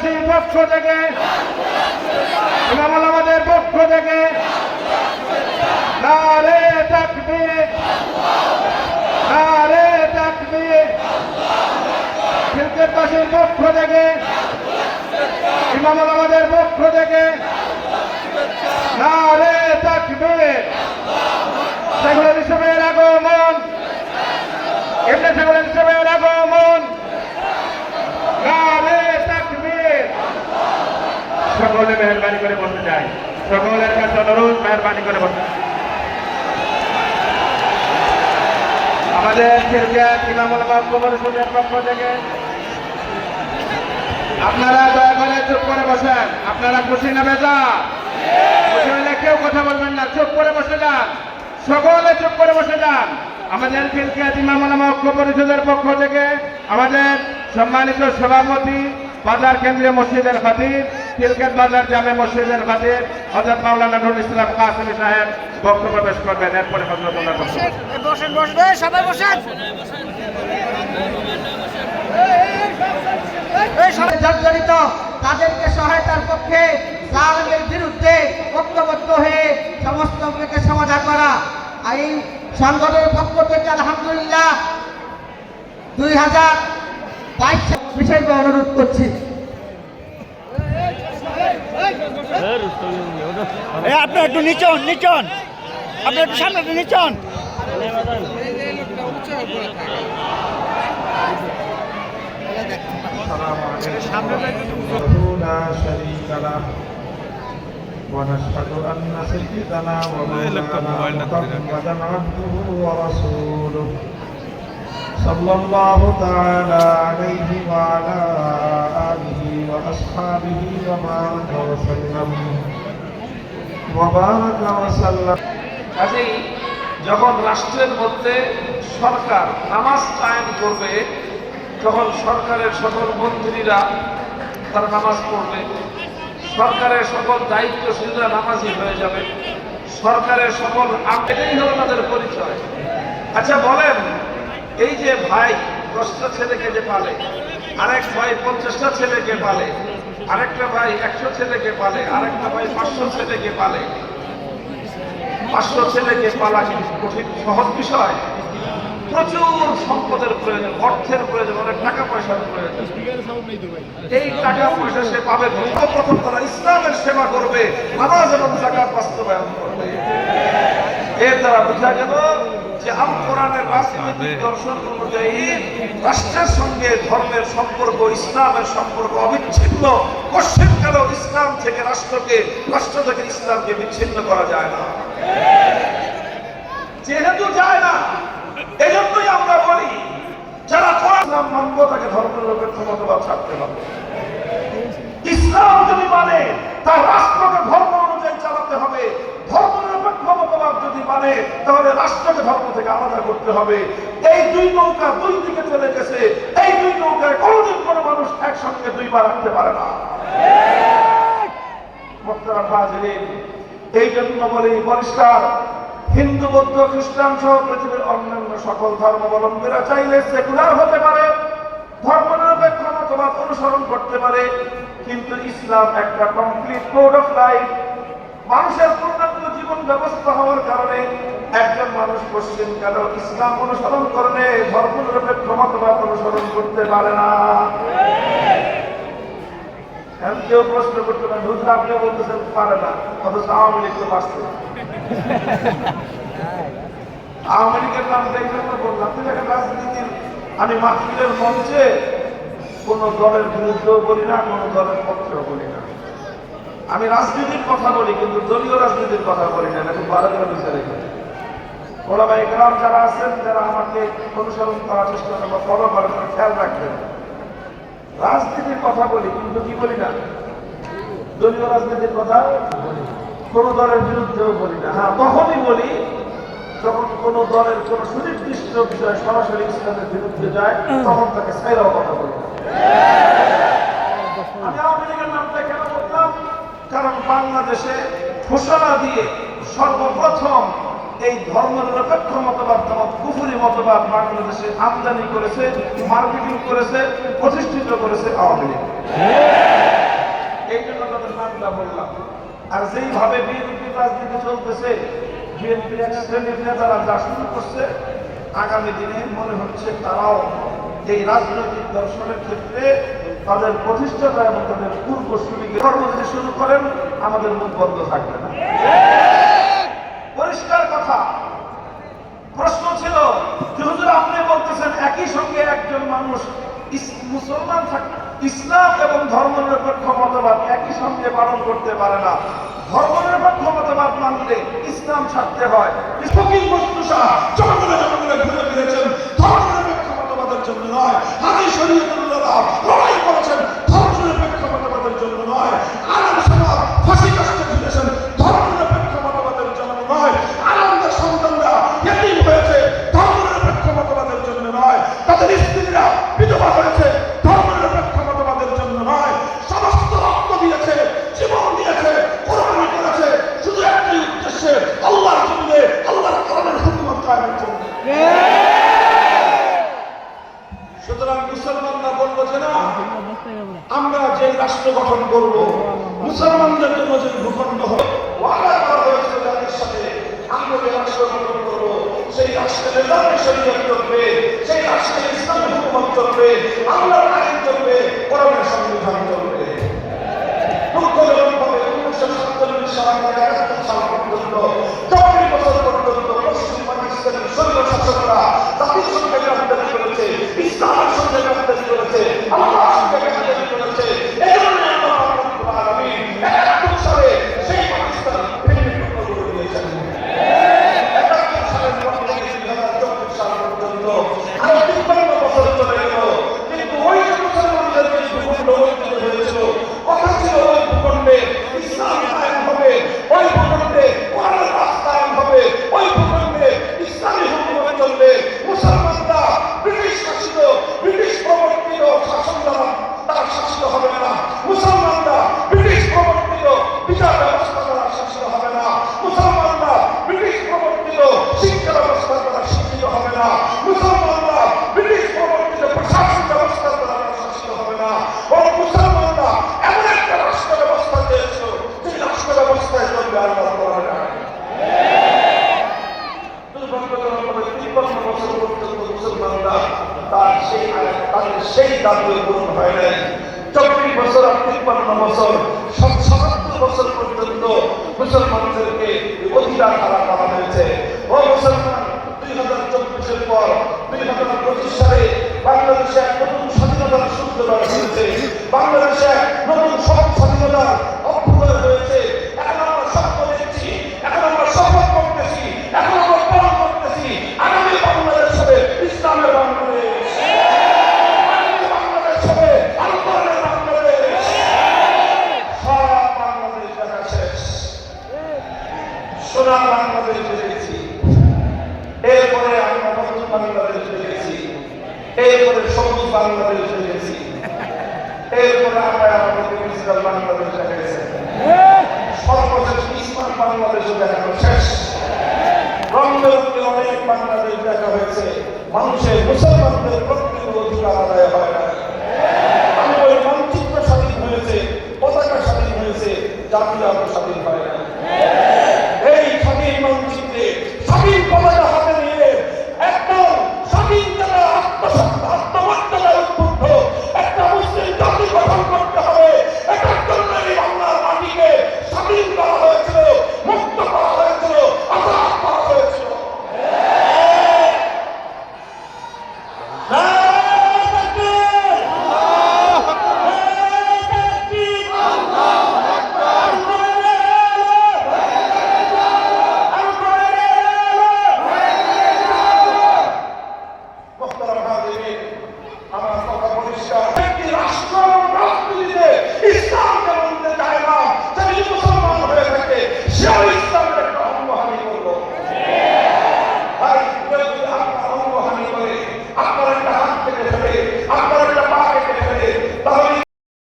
খিলকেটবাসীর পক্ষ থেকে, ইমাম ওলামাদের পক্ষ থেকে নারে তাকবীর, নারে তাকবীর। খিলকেটবাসীর পক্ষ থেকে, ইমাম ওলামাদের পক্ষ থেকে নারে তাকবীর। শেখুল ইসলামের আগমন, ইবনে শেখুল ইসলামের আগমন, নারে তাকবীর। সকলে মেহরবানি করে বসতে চাই, সকলের কাছে অনুরোধ মেহরবানি করে বসতে। আমাদের খিলকেট ইমাম ওলামা পরিষদের পক্ষ থেকে আপনারা দয়া করে চুপ করে বসেন। আপনারা খুশি না বেজা? খুশি হলে কেউ কথা বলবেন না, চুপ করে বসে যান, সকলে চুপ করে বসে যান। আমাদের খিলকেট ইমাম ওলামা পরিষদের পক্ষ থেকে আমাদের সম্মানিত সভাপতি, বাজার কেন্দ্রীয় মসজিদের খতিব, খিলকেট বাজার জামে মসজিদের খতিব হযরত মাওলানা নুরুল ইসলাম কাসেমী সাহেব বক্তব্য পেশ করবেন। এরপরে হযরত ওনার বক্তব্য। বসেন বসবেন, সবাই বসেন। জর্জরিত তাদেরকে সহায়তার পক্ষে, জালেমের বিরুদ্ধে ঐক্যবদ্ধ হয়ে সমস্ত লোকের সমাধান করা। এই সংগঠনের পক্ষ থেকে আলহামদুলিল্লাহ 2022 বিষয়কে অনুরোধ করছি। আপনি একটু নিচন নিচন, আপনি একটু সামনে একটু নিচন। ونشهد أن سيدنا ومولانا محمدا عبده ورسوله صلى الله تعالى عليه وعلى آله وأصحابه وبارك وسلم وبارك وسلم। কাজেই যখন রাষ্ট্রের মধ্যে সরকার নামাজ কায়েম করবে, তখন সরকারের সকল মন্ত্রীরা তারা নামাজ পড়বে, সরকারের সকল দায়িত্বশীলরা নামাজি হয়ে যাবে, সরকারের সকল এটাই হলো তাদের পরিচয়। আচ্ছা বলেন, এই যে ভাই 10টা ছেলেকে যে পালে, আরেক ভাই 50টা ছেলেকে পালে, আরেকটা ভাই 100 ছেলেকে পালে, আরেকটা ভাই 500 ছেলেকে পালে, 500 ছেলেকে পালা কি কঠিন সহজ বিষয়? প্রচুর সম্পদের প্রয়োজন, অর্থের প্রয়োজন, অনেক টাকা পয়সার প্রয়োজন। এই টাকা পয়সা সে পাবে প্রথম তারা ইসলামের সেবা করবে, নামাজ এবং যাকাত বাস্তবায়ন করবে। এর দ্বারা বোঝা গেল যে আল কোরআনের রাজনৈতিক দর্শন অনুযায়ী রাষ্ট্রের সঙ্গে ধর্মের সম্পর্ক, ইসলামের সম্পর্ক অবিচ্ছিন্ন। পশ্চিমকালেও ইসলাম থেকে রাষ্ট্রকে, রাষ্ট্র থেকে ইসলামকে বিচ্ছিন্ন করা যায় না। যেহেতু যায় না, এই জন্যই আমরা বলি যারা ইসলাম মানব তাকে ধর্মনিরপেক্ষ মতবাদ ছাড়তে হবে। ইসলাম যদি মানে তার রাষ্ট্রকে ধর্ম অনুযায়ী চালাতে হবে, ধর্মনিরপেক্ষ মতবাদ যদি মানে তাহলে রাষ্ট্রকে ধর্ম থেকে আলাদা করতে হবে। এই দুই নৌকা দুই দিকে চলে গেছে, এই দুই নৌকায় কোনোদিন কোনো মানুষ একসঙ্গে দুইবার রাখতে পারে না। এই জন্য বলি পরিষ্কার, হিন্দু, বৌদ্ধ, খ্রিস্টান সহ পৃথিবীর অন্যান্য সকল ধর্মাবলম্বীরা চাইলে সেকুলার হতে পারে, ধর্মনিরপেক্ষ মতবাদ অনুসরণ করতে পারে, কিন্তু ইসলাম একটা কমপ্লিট কোড অফ লাইফ, মানুষের পূর্ণাঙ্গ জীবন ব্যবস্থা হওয়ার কারণে একজন মানুষ পশ্চিমকালেও ইসলাম অনুসরণ করলে ধর্মনিরপেক্ষ মতবাদ অনুসরণ করতে পারে না। কেউ প্রশ্ন করতে পারে, হুজুর আপনি বলতেছেন পারে না, অথচ আওয়ামী লীগ তো পারছে। আওয়ামী লীগের নামটা এই জন্য বললাম, দেখেন রাজনীতির আমি মাহফিলের মঞ্চে কোন দলের বিরুদ্ধেও বলি না, কোন দলের পক্ষেও বলি না। আমি রাজনীতির কথা বলি, কিন্তু দলীয় রাজনীতির কথা বলি না। এখন ভারতের বিচারে ওরা ভাই গ্রাম যারা আছেন, যারা আমাকে অনুসরণ করার চেষ্টা করেন বা ফলো করেন, খেয়াল রাখবেন, রাজনীতির কথা বলি কিন্তু কি বলি না, দলীয় রাজনীতির কথা কোন দলের বিরুদ্ধেও বলি না। হ্যাঁ, তখনই বলি যখন কোন দলের কোন সুনির্দিষ্ট বিষয় সরাসরি ইসলামের বিরুদ্ধে যায়, তখন তাকে সাইরাও কথা বলি। আমি আওয়ামী লীগের নামটা কেন বললাম? কারণ বাংলাদেশে ঘোষণা দিয়ে সর্বপ্রথম এই ধর্মনিরপেক্ষ মতবাদ, কুফরি মতবাদ বাংলাদেশে আমদানি করেছে, মার্কেটিং করেছে, প্রতিষ্ঠিত করেছে আওয়ামী লীগ। এই জন্য তাদের নামটা বললাম। আর যেইভাবে বিএনপি রাজনীতি চলতেছে, বিএনপির এক শ্রেণীর নেতারা যা শুরু করছে, আগামী দিনে মনে হচ্ছে তারাও এই রাজনৈতিক দর্শনের ক্ষেত্রে তাদের প্রতিষ্ঠাতা এবং তাদের পূর্বসূরীকে কর্ম যদি শুরু করেন, আমাদের মুখ বন্ধ থাকবে না। পরিষ্কার কথা। প্রশ্ন ছিল যে হুজুর আপনি বলতেছেন একই সঙ্গে একজন মানুষ মুসলমান থাকে, ইসলাম এবং ধর্মনিরপেক্ষ মতবাদ একই সঙ্গে পালন করতে পারে না। ধর্মনিরপেক্ষ মতবাদ মানলে ইসলাম ছাড়তে হয়। ফকির বস্তু শাহ জনগণে জনগণে ঘুরে ফিরেছেন ধর্মনিরপেক্ষ মতবাদের জন্য নয়। হাজি শরীয়তুল্লাহ লড়াই করেছেন ধর্মনিরপেক্ষ মতবাদের জন্য নয়। আলেম সমাজ ফাঁসি কাস্টে ঝুলেছেন ধর্মনিরপেক্ষ মতবাদের জন্য নয়। আলেমদের সন্তানরা এতিম হয়েছে ধর্মনিরপেক্ষ মতবাদের জন্য নয়। তাদের স্ত্রীরা বিধবা হয়েছে ধর্মনিরপেক্ষ মতবাদের জন্য নয়। সমস্ত রক্ত দিয়েছে, জীবন দিয়েছে, কোরবানি করেছে শুধু একটি উদ্দেশ্যে, আল্লাহর জমিনে আল্লাহর কোরআনের হুকুমত কায়েমের জন্য। সুতরাং মুসলমানরা বলবো যে না, আমরা যে রাষ্ট্র গঠন করব, মুসলমানদের জন্য যে ভূখণ্ড হবে, ওয়াদা করা হয়েছে তাদের সাথে, আমরা যে রাষ্ট্র গঠন করব সেই রাষ্ট্রের ইসলামী শরীয়ত চলবে, সেই রাষ্ট্রের ইসলামী হুকুমত চলবে, আল্লাহর আইন চলবে, কোরআনের সংবিধান চলবে। মুখ্যমন্ত্রী 1947 সাল থেকে 71 সাল পর্যন্ত 40 বছর পর্যন্ত পশ্চিম পাকিস্তানের শৈল শাসকরা জাতির সঙ্গে গাদ্দারি করেছে, ইসলামের সঙ্গে গাদ্দারি করেছে, আল্লাহর সঙ্গে গাদ্দারি করেছে। এই জন্য আল্লাহ রাব্বুল আলামিন 71 সালে সেই পাকিস্তান ভেঙে টুকরো করে দিয়েছেন। 71 সালের পর থেকে 2024 সাল পর্যন্ত আরো 53 বছর চলে গেল, কিন্তু ওই যে মুসলমানদের যে ভূখণ্ড অর্জিত হয়েছিল, কথা ছিল ওই ভূখণ্ডে ইসলাম কায়েম হবে, ওই ভূখণ্ডে কোরআনের রাজ কায়েম হবে, ওই ভূখণ্ডে ইসলামী হুকুমত চলবে। মুসলমানরা ব্রিটিশ শাসিত, ব্রিটিশ প্রবর্তিত শাসন দ্বারা তারা শাসিত হবে না। মুসলমানরা ব্রিটিশ প্রবর্তিত বিচার ব্যবস্থা দ্বারা শাসিত হবে না। মুসলমানরা ব্রিটিশ প্রবর্তিত শিক্ষা ব্যবস্থা দ্বারা শিক্ষিত হবে না। মুসলমানরা ব্রিটিশ প্রবর্তিত প্রশাসনিক ব্যবস্থা দ্বারা শাসিত হবে না। বরং মুসলমানরা এমন একটা রাষ্ট্র ব্যবস্থা চেয়েছিল যে রাষ্ট্র ব্যবস্থায় চলবে আল্লাহর কোরআনের আইন। দুর্ভাগ্যজনকভাবে 53 বছর পর্যন্ত মুসলমানরা তাদের সেই দাবি পূরণ হয় নাই। 24 বছর আর 53 বছর 77 বছর পর্যন্ত মুসলমানদেরকে অধিকার হারা করা হয়েছে। ও মুসলমান, 2024-এর পর 2025 সালে বাংলাদেশে এক নতুন স্বাধীনতার সূত্রপাত হয়েছে। বাংলাদেশে এক নতুন স্বাধীনতার অভ্যুদয় হয়েছে। এখন আমরা স্বপ্ন দেখছি, এখন আমরা শপথ করতেছি, এখন আমরা পালন করতেছি। আগামী বাংলাদেশ হবে ইসলামের বাংলাদেশ, আগামী বাংলাদেশ হবে আল্লাহর বাংলাদেশ। সারা বাংলাদেশ দেখা শেষ, সোনার বাংলাদেশ দেখেছি, এরপরে আমরা নতুন বাংলাদেশ দেখেছি, এরপরে সবুজ বাংলাদেশ দেখেছি, এরপরে আমরা আমাদের ডিজিটাল বাংলাদেশ দেখেছি, সর্বশেষ স্মার্ট বাংলাদেশও দেখানো শেষ। রংবেরঙে অনেক বাংলাদেশ দেখা হয়েছে। মানুষের মুসলমানদের প্রত্যেক অধিকার আদায় হয়।